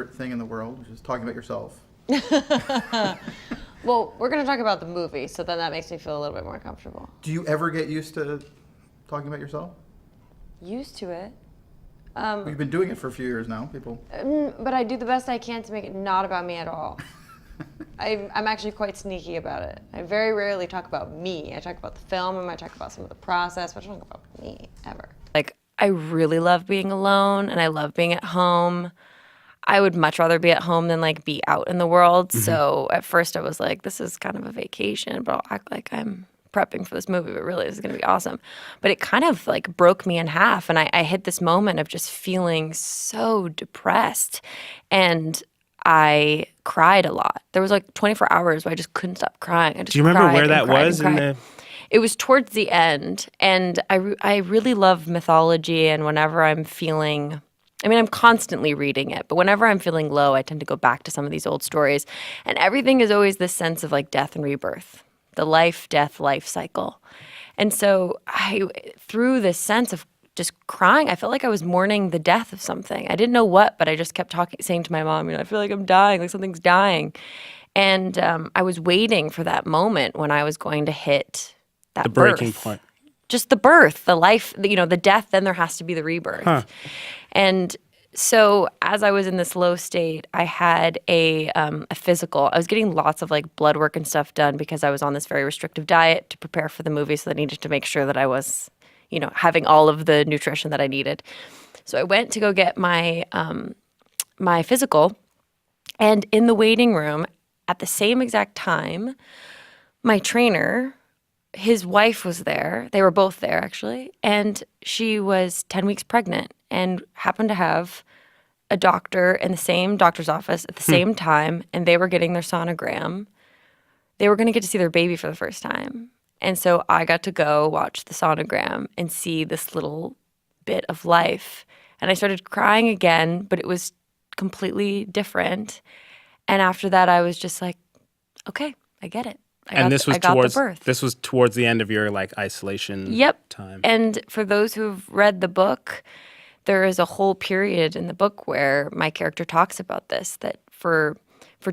favorite thing in the world, which is talking about yourself. Well, we're going to talk about the movie, so then that makes me feel a little bit more comfortable. Do you ever get used to talking about yourself? Used to it. We've been doing it for a few years now, people. But I do the best I can to make it not about me at all. I'm actually quite sneaky about it. I very rarely talk about me. I talk about the film, I might talk about some of the process, but I don't talk about me, ever. Like, I really love being alone, and I love being at home. I would much rather be at home than, like, be out in the world. Mm-hmm. So at first I was like, this is kind of a vacation, but I'll act like I'm prepping for this movie, but really this is going to be awesome. But it kind of, like, broke me in half, and I hit this moment of just feeling so depressed, and I cried a lot. There was, like, 24 hours where I just couldn't stop crying. Do you remember where that was in the... It was towards the end, and I really love mythology, and whenever I'm feeling... I mean, I'm constantly reading it, but whenever I'm feeling low, I tend to go back to some of these old stories. And everything is always this sense of, like, death and rebirth, the life, death, life cycle. And so through this sense of just crying, I felt like I was mourning the death of something. I didn't know what, but I just kept saying to my mom, I feel like I'm dying, like something's dying. And I was waiting for that moment when I was going to hit that the breaking point. Just the birth, the life, the death, then there has to be the rebirth. Huh. And so as I was in this low state, I had a physical. I was getting lots of, like, blood work and stuff done because I was on this very restrictive diet to prepare for the movie, so I needed to make sure that I was, having all of the nutrition that I needed. So I went to go get my my physical, and in the waiting room at the same exact time, my trainer, his wife was there. They were both there, actually. And she was 10 weeks pregnant and happened to have a doctor in the same doctor's office at the same time, and they were getting their sonogram. They were going to get to see their baby for the first time. And so I got to go watch the sonogram and see this little bit of life. And I started crying again, but it was completely different. And after that, I was just like, okay, I get it. This was towards the end of your, like, isolation time. And for those who've read the book, there is a whole period in the book where my character talks about this, that for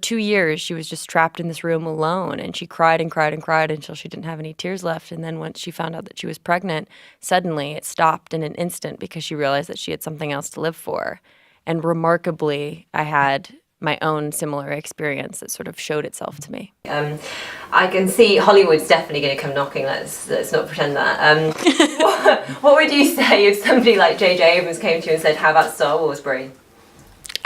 2 years she was just trapped in this room alone, and she cried and cried and cried until she didn't have any tears left. And then once she found out that she was pregnant, suddenly it stopped in an instant because she realized that she had something else to live for. And remarkably, I had my own similar experience that sort of showed itself to me. I can see Hollywood's definitely going to come knocking. Let's not pretend that. What would you say if somebody like J.J. Abrams came to you and said, "How about Star Wars, Brie?"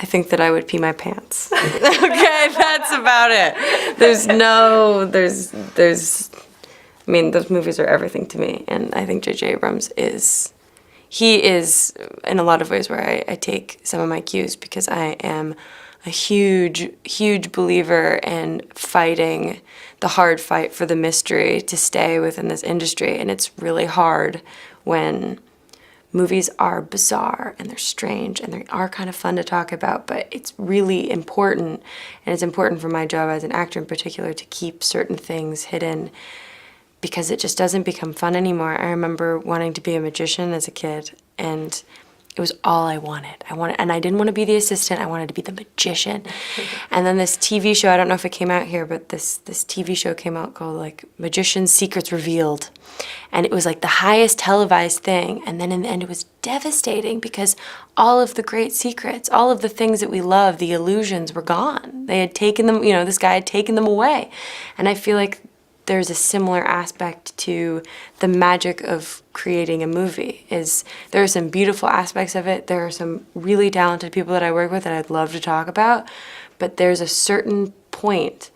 I think that I would pee my pants. Okay, that's about it. I mean, those movies are everything to me, and I think J.J. Abrams is in a lot of ways where I take some of my cues, because I am a huge, huge believer in fighting the hard fight for the mystery to stay within this industry. And it's really hard when movies are bizarre and they're strange and they are kind of fun to talk about, but it's really important, and it's important for my job as an actor in particular, to keep certain things hidden, because it just doesn't become fun anymore. I remember wanting to be a magician as a kid, and it was all I wanted. And I didn't want to be the assistant. I wanted to be the magician. And then this TV show, I don't know if it came out here, but this TV show came out called, like, Magician's Secrets Revealed. And it was, like, the highest televised thing. And then in the end, it was devastating, because all of the great secrets, all of the things that we love, the illusions, were gone. They had taken them, this guy had taken them away. And I feel like there's a similar aspect to the magic of creating a movie. There are some beautiful aspects of it. There are some really talented people that I work with that I'd love to talk about, but there's a certain point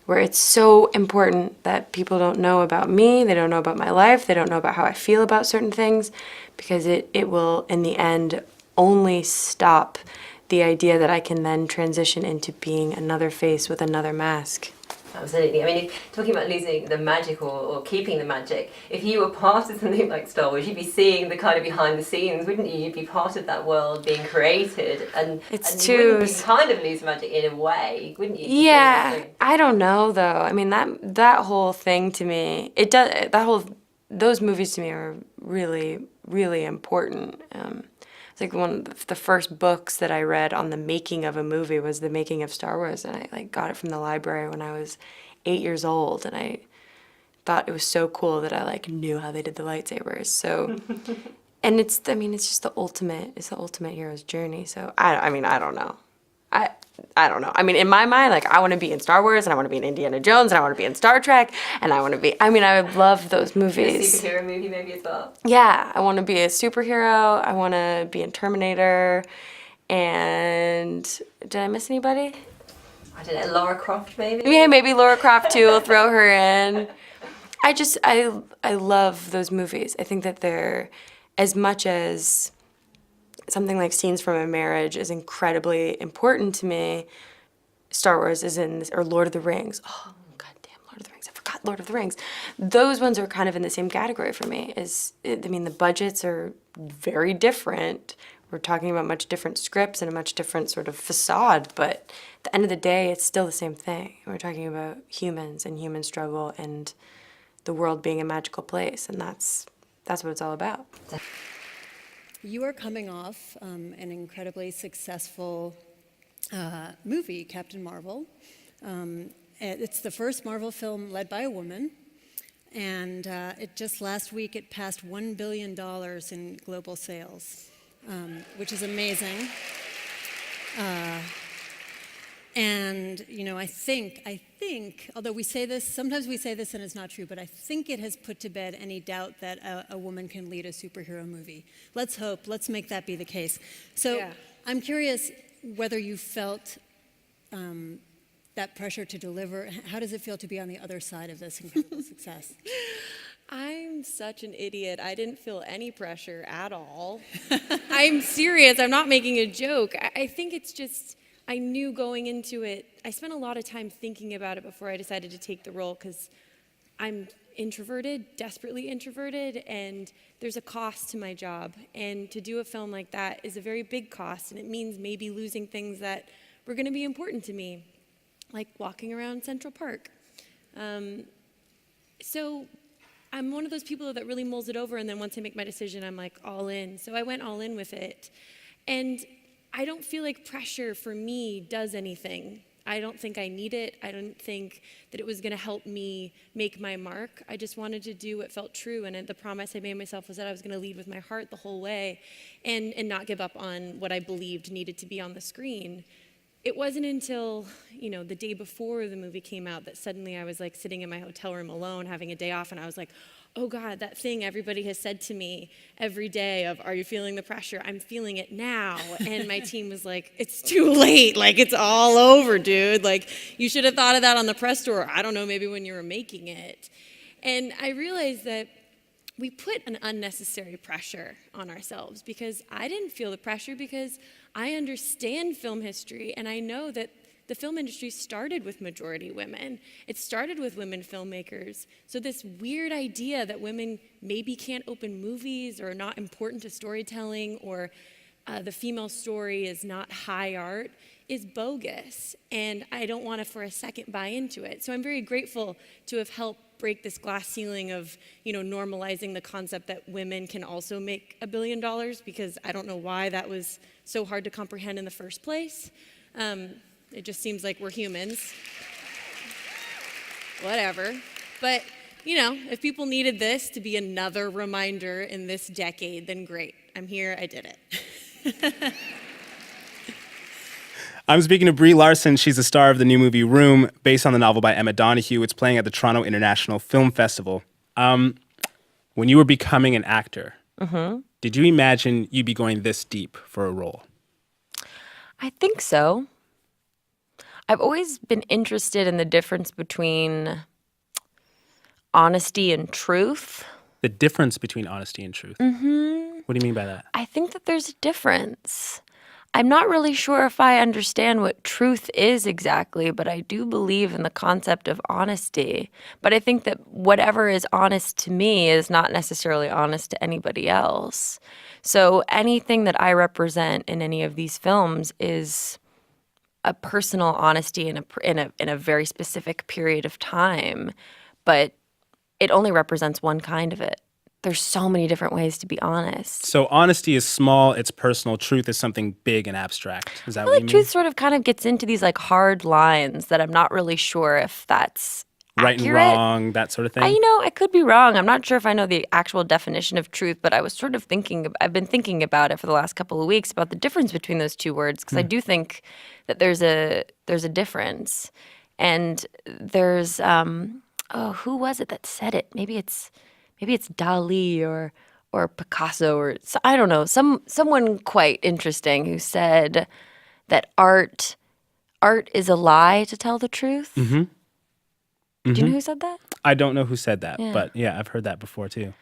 where it's so important that people don't know about me, they don't know about my life, they don't know about how I feel about certain things, because it will, in the end, only stop the idea that I can then transition into being another face with another mask. Absolutely. I mean, talking about losing the magic or keeping the magic, if you were part of something like Star Wars, you'd be seeing the kind of behind the scenes, wouldn't you? You'd be part of that world being created, and you wouldn't kind of lose magic in a way, wouldn't you? Yeah, I don't know though. I mean, that whole thing to me, those movies to me are really, really important. It's like one of the first books that I read on the making of a movie was The Making of Star Wars, and I like got it from the library when I was 8 years old, and I thought it was so cool that I like knew how they did the lightsabers. So, and it's just the ultimate hero's journey. So I mean, I don't know. I don't know. I mean, in my mind, like, I want to be in Star Wars, and I want to be in Indiana Jones, and I want to be in Star Trek, and I want to be, I mean, I would love those movies. A superhero movie maybe as well. Yeah, I want to be a superhero. I want to be in Terminator. And did I miss anybody? I don't know, Lara Croft maybe? Yeah, maybe Lara Croft too. We'll throw her in. I love those movies. I think that they're, as much as something like Scenes from a Marriage is incredibly important to me, Star Wars is in this, or Lord of the Rings. Oh, goddamn, Lord of the Rings. I forgot Lord of the Rings. Those ones are kind of in the same category for me. I mean, the budgets are very different. We're talking about much different scripts and a much different sort of facade, but at the end of the day, it's still the same thing. We're talking about humans and human struggle and the world being a magical place, and that's what it's all about. You are coming off an incredibly successful movie, Captain Marvel. It's the first Marvel film led by a woman, and it just last week it passed $1 billion in global sales, which is amazing. And, you know, I think, although we say this, sometimes we say this and it's not true, but I think it has put to bed any doubt that a woman can lead a superhero movie. Let's hope, let's make that be the case. So yeah. I'm curious whether you felt that pressure to deliver. How does it feel to be on the other side of this incredible success? I'm such an idiot. I didn't feel any pressure at all. I'm serious. I'm not making a joke. I think it's just, I knew going into it, I spent a lot of time thinking about it before I decided to take the role because I'm introverted, desperately introverted, and there's a cost to my job. And to do a film like that is a very big cost, and it means maybe losing things that were going to be important to me, like walking around Central Park. So I'm one of those people that really mulls it over, and then once I make my decision, I'm like all in. So I went all in with it. And I don't feel like pressure for me does anything. I don't think I need it. I don't think that it was going to help me make my mark. I just wanted to do what felt true, and the promise I made myself was that I was going to lead with my heart the whole way and not give up on what I believed needed to be on the screen. It wasn't until, you know, the day before the movie came out that suddenly I was like sitting in my hotel room alone having a day off, and I was like, oh God, that thing everybody has said to me every day of, are you feeling the pressure? I'm feeling it now. And my team was like, it's too late. Like, it's all over, dude. Like, you should have thought of that on the press tour. I don't know, maybe when you were making it. And I realized that we put an unnecessary pressure on ourselves because I didn't feel the pressure because I understand film history and I know that the film industry started with majority women. It started with women filmmakers. So this weird idea that women maybe can't open movies or are not important to storytelling or the female story is not high art is bogus. And I don't want to for a second buy into it. So I'm very grateful to have helped break this glass ceiling of, you know, normalizing the concept that women can also make $1 billion because I don't know why that was so hard to comprehend in the first place. It just seems like we're humans. Whatever. But, you know, if people needed this to be another reminder in this decade, then great. I'm here, I did it. I'm speaking to Brie Larson. She's the star of the new movie Room, based on the novel by Emma Donoghue. It's playing at the Toronto International Film Festival. When you were becoming an actor, did you imagine you'd be going this deep for a role? I think so. I've always been interested in the difference between honesty and truth. The difference between honesty and truth? Mm-hmm. What do you mean by that? I think that there's a difference. I'm not really sure if I understand what truth is exactly, but I do believe in the concept of honesty. But I think that whatever is honest to me is not necessarily honest to anybody else. So anything that I represent in any of these films is a personal honesty in a very specific period of time, but it only represents one kind of it. there's so many different ways to be honest. So honesty is small, it's personal. Truth is something big and abstract. Is that I what feel you like mean? truth sort of kind of gets into these like hard lines that I'm not really sure if that's Right and accurate. wrong, that sort of thing? I could be wrong. I'm not sure if I know the actual definition of truth, but I was sort of I've been thinking about it for the last couple of weeks about the difference between those two words, because I do think that there's a difference. And there's who was it that said it? Maybe it's Dali or Picasso or I don't know, someone quite interesting who said that art is a lie to tell the truth. Mm-hmm. Do you know who said that? I don't know who said that, Yeah. but yeah, I've heard that before too.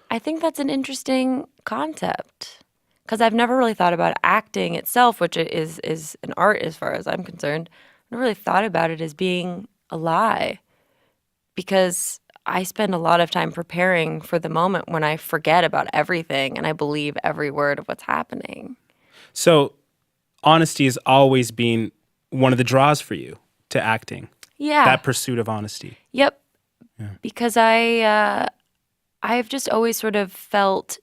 I think that's an interesting concept because I've never really thought about acting itself, which is an art as far as I'm concerned. I've never really thought about it as being a lie because I spend a lot of time preparing for the moment when I forget about everything and I believe every word of what's happening. So honesty has always been one of the draws for you to acting. Yeah. That pursuit of honesty. Yep. Yeah. Because I've just always sort of felt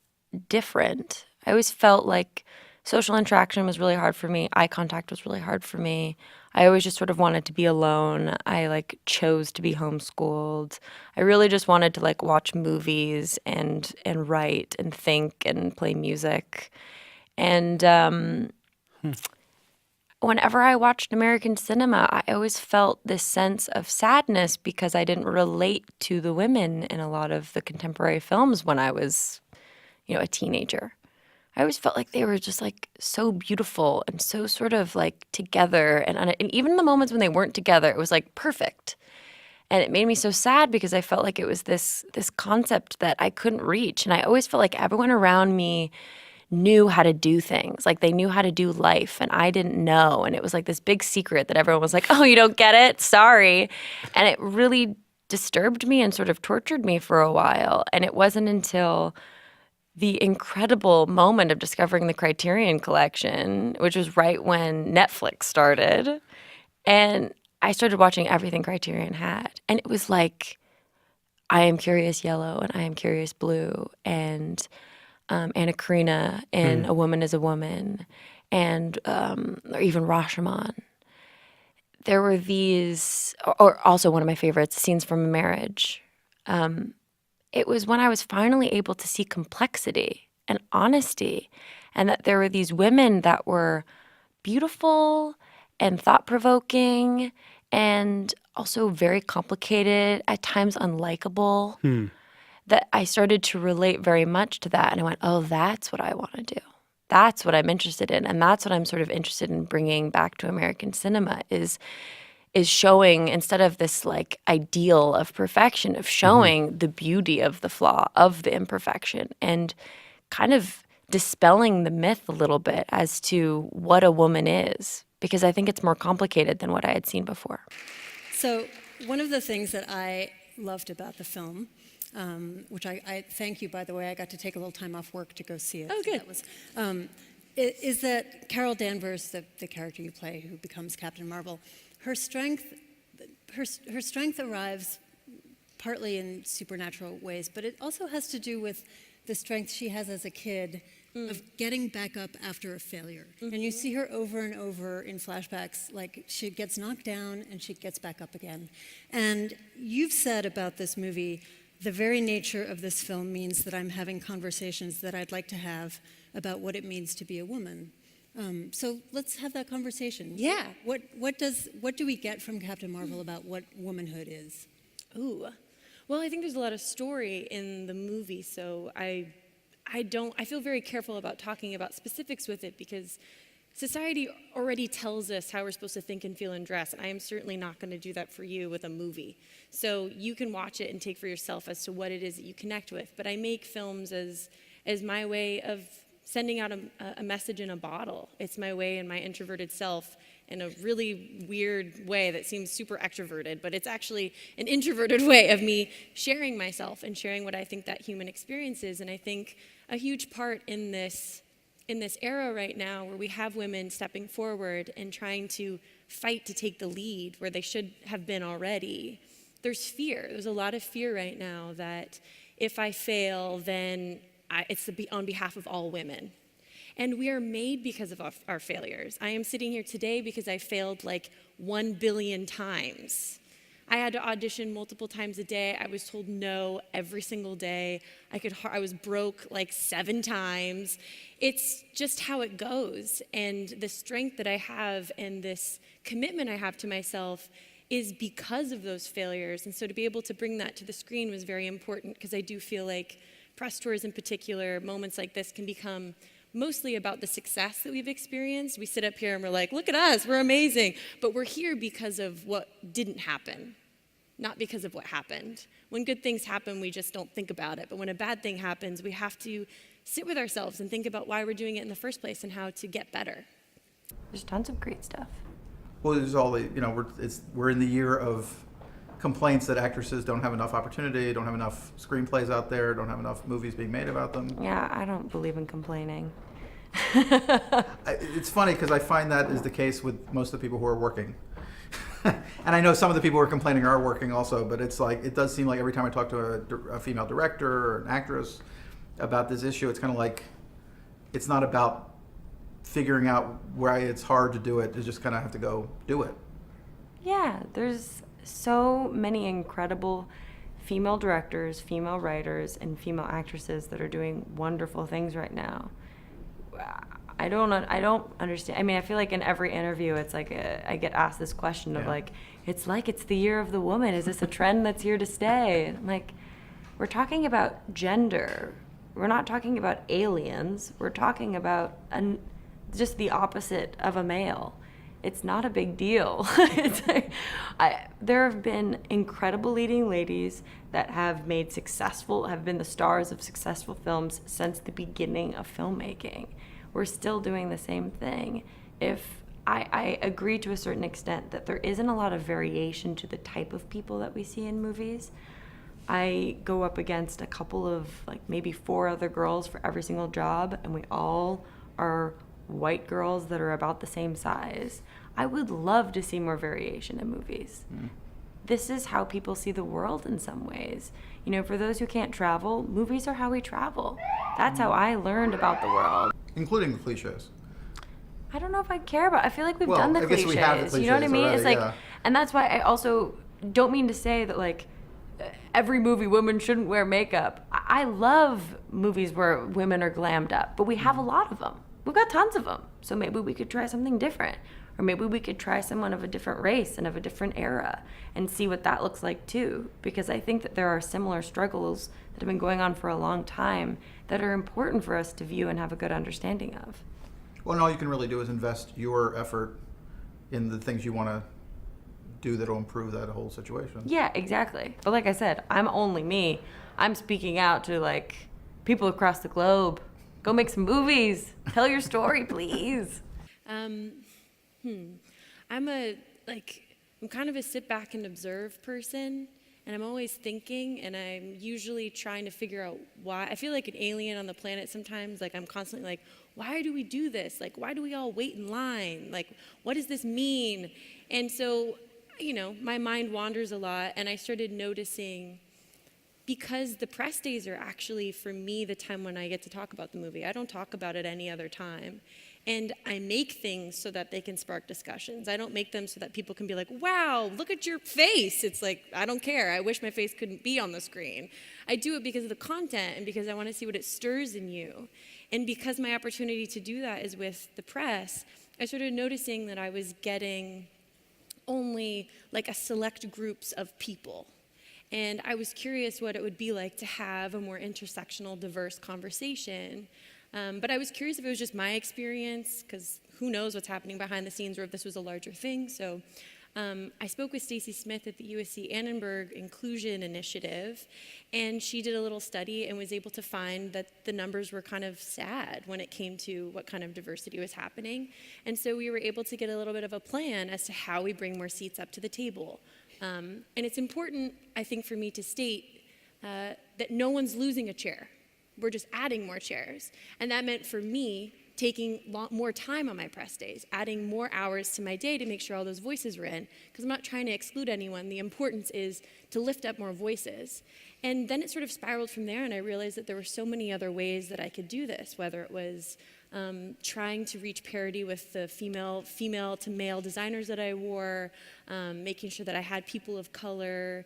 different. I always felt like social interaction was really hard for me. Eye contact was really hard for me. I always just sort of wanted to be alone. I like chose to be homeschooled. I really just wanted to like watch movies and write and think and play music. And whenever I watched American cinema, I always felt this sense of sadness because I didn't relate to the women in a lot of the contemporary films when I was, a teenager. I always felt like they were just like so beautiful and so sort of like together. And even the moments when they weren't together, it was like perfect. And it made me so sad because I felt like it was this concept that I couldn't reach. And I always felt like everyone around me knew how to do things. Like they knew how to do life and I didn't know. And it was like this big secret that everyone was like, oh, you don't get it? Sorry. And it really disturbed me and sort of tortured me for a while. And it wasn't until the incredible moment of discovering the Criterion Collection, which was right when Netflix started. And I started watching everything Criterion had. And it was like, I Am Curious Yellow and I Am Curious Blue and Anna Karina in A Woman is a Woman, and or even Rashomon. There were these, or also one of my favorites, Scenes from a Marriage. It was when I was finally able to see complexity and honesty, and that there were these women that were beautiful and thought-provoking and also very complicated, at times unlikable. That I started to relate very much to that. And I went, oh, that's what I want to do. That's what I'm interested in. And that's what I'm sort of interested in bringing back to American cinema is showing, instead of this like ideal of perfection, of showing the beauty of the flaw, of the imperfection, and kind of dispelling the myth a little bit as to what a woman is. Because I think it's more complicated than what I had seen before. So one of the things that I loved about the film, which I thank you, by the way. I got to take a little time off work to go see it. Oh, good. So that was, is that Carol Danvers, the character you play, who becomes Captain Marvel, her strength arrives partly in supernatural ways, but it also has to do with the strength she has as a kid of getting back up after a failure. And you see her over and over in flashbacks, like she gets knocked down and she gets back up again. And you've said about this movie, the very nature of this film means that I'm having conversations that I'd like to have about what it means to be a woman. So let's have that conversation. Yeah. What do we get from Captain Marvel about what womanhood is? Ooh. Well, I think there's a lot of story in the movie, so I feel very careful about talking about specifics with it because society already tells us how we're supposed to think and feel and dress, and I am certainly not going to do that for you with a movie. So you can watch it and take for yourself as to what it is that you connect with. But I make films as my way of sending out a message in a bottle. It's my way and my introverted self in a really weird way that seems super extroverted, but it's actually an introverted way of me sharing myself and sharing what I think that human experience is. And I think a huge part in this era right now where we have women stepping forward and trying to fight to take the lead where they should have been already, there's fear. There's a lot of fear right now that If I fail, then it's on behalf of all women. And we are made because of our failures. I am sitting here today because I failed like 1 billion times. I had to audition multiple times a day. I was told no every single day. I was broke like 7 times. It's just how it goes. And the strength that I have and this commitment I have to myself is because of those failures. And so to be able to bring that to the screen was very important, because I do feel like press tours in particular, moments like this can become mostly about the success that we've experienced. We sit up here and we're like, look at us, we're amazing. But we're here because of what didn't happen, not because of what happened. When good things happen, we just don't think about it. But when a bad thing happens, we have to sit with ourselves and think about why we're doing it in the first place and how to get better. There's tons of great stuff. Well, there's all the, we're in the year of complaints that actresses don't have enough opportunity, don't have enough screenplays out there, don't have enough movies being made about them. Yeah, I don't believe in complaining. It's funny because I find that is the case with most of the people who are working. And I know some of the people who are complaining are working also, but it's like, it does seem like every time I talk to a female director or an actress about this issue, it's kind of like, it's not about figuring out why it's hard to do it. You just kind of have to go do it. Yeah, there's so many incredible female directors, female writers, and female actresses that are doing wonderful things right now. I don't understand. I mean, I feel like in every interview, it's like I get asked this question of like, it's the year of the woman. Is this a trend that's here to stay? And I'm like, we're talking about gender. We're not talking about aliens. We're talking about just the opposite of a male. It's not a big deal. There have been incredible leading ladies that have been the stars of successful films since the beginning of filmmaking. We're still doing the same thing. If I agree to a certain extent that there isn't a lot of variation to the type of people that we see in movies. I go up against a couple of, like, maybe 4 other girls for every single job, and we all are white girls that are about the same size. I would love to see more variation in movies. This is how people see the world in some ways. For those who can't travel, movies are how we travel. That's how I learned about the world. Including the cliches. I don't know if I care about. I feel like we've done the I guess cliches. we have the cliches. You know what I mean? Already, it's like, yeah. And that's why I also don't mean to say that like every movie women shouldn't wear makeup. I love movies where women are glammed up, but we have a lot of them. We've got tons of them. So maybe we could try something different. Or maybe we could try someone of a different race and of a different era and see what that looks like too. Because I think that there are similar struggles that have been going on for a long time that are important for us to view and have a good understanding of. Well, and all you can really do is invest your effort in the things you want to do that'll improve that whole situation. Yeah, exactly. But like I said, I'm only me. I'm speaking out to like people across the globe. Go make some movies. Tell your story, please. I'm kind of a sit back and observe person, and I'm always thinking, and I'm usually trying to figure out why. I feel like an alien on the planet sometimes. Like, I'm constantly like, why do we do this? Like, why do we all wait in line? Like, what does this mean? And so, my mind wanders a lot, and I started noticing, because the press days are actually, for me, the time when I get to talk about the movie. I don't talk about it any other time. And I make things so that they can spark discussions. I don't make them so that people can be like, wow, look at your face. It's like, I don't care. I wish my face couldn't be on the screen. I do it because of the content and because I want to see what it stirs in you. And because my opportunity to do that is with the press, I started noticing that I was getting only like a select groups of people. And I was curious what it would be like to have a more intersectional, diverse conversation. But I was curious if it was just my experience, because who knows what's happening behind the scenes or if this was a larger thing. So I spoke with Stacy Smith at the USC Annenberg Inclusion Initiative, and she did a little study and was able to find that the numbers were kind of sad when it came to what kind of diversity was happening. And so we were able to get a little bit of a plan as to how we bring more seats up to the table. And it's important, I think, for me to state that no one's losing a chair. We're just adding more chairs. And that meant for me taking more time on my press days, adding more hours to my day to make sure all those voices were in, because I'm not trying to exclude anyone. The importance is to lift up more voices. And then it sort of spiraled from there, and I realized that there were so many other ways that I could do this, whether it was trying to reach parity with the female to male designers that I wore, making sure that I had people of color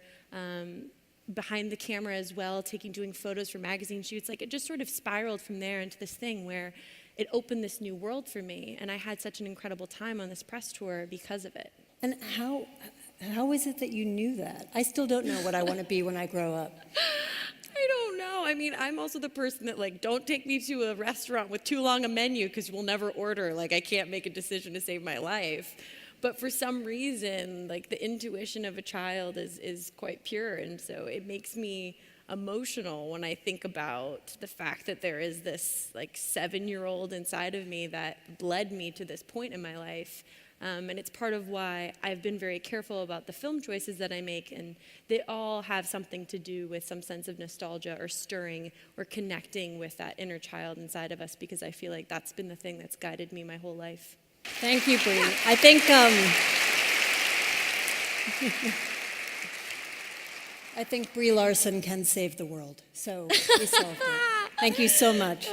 behind the camera as well, doing photos for magazine shoots. Like, it just sort of spiraled from there into this thing where it opened this new world for me, and I had such an incredible time on this press tour because of it. And how is it that you knew that? I still don't know what I want to be when I grow up. I don't know. I mean, I'm also the person that, like, don't take me to a restaurant with too long a menu because we'll never order. Like, I can't make a decision to save my life. But for some reason, like, the intuition of a child is quite pure, and so it makes me emotional when I think about the fact that there is this, like, 7-year-old inside of me that led me to this point in my life. And it's part of why I've been very careful about the film choices that I make, and they all have something to do with some sense of nostalgia or stirring or connecting with that inner child inside of us, because I feel like that's been the thing that's guided me my whole life. Thank you, Brie. I think I think Brie Larson can save the world. So we solved it. Thank you so much.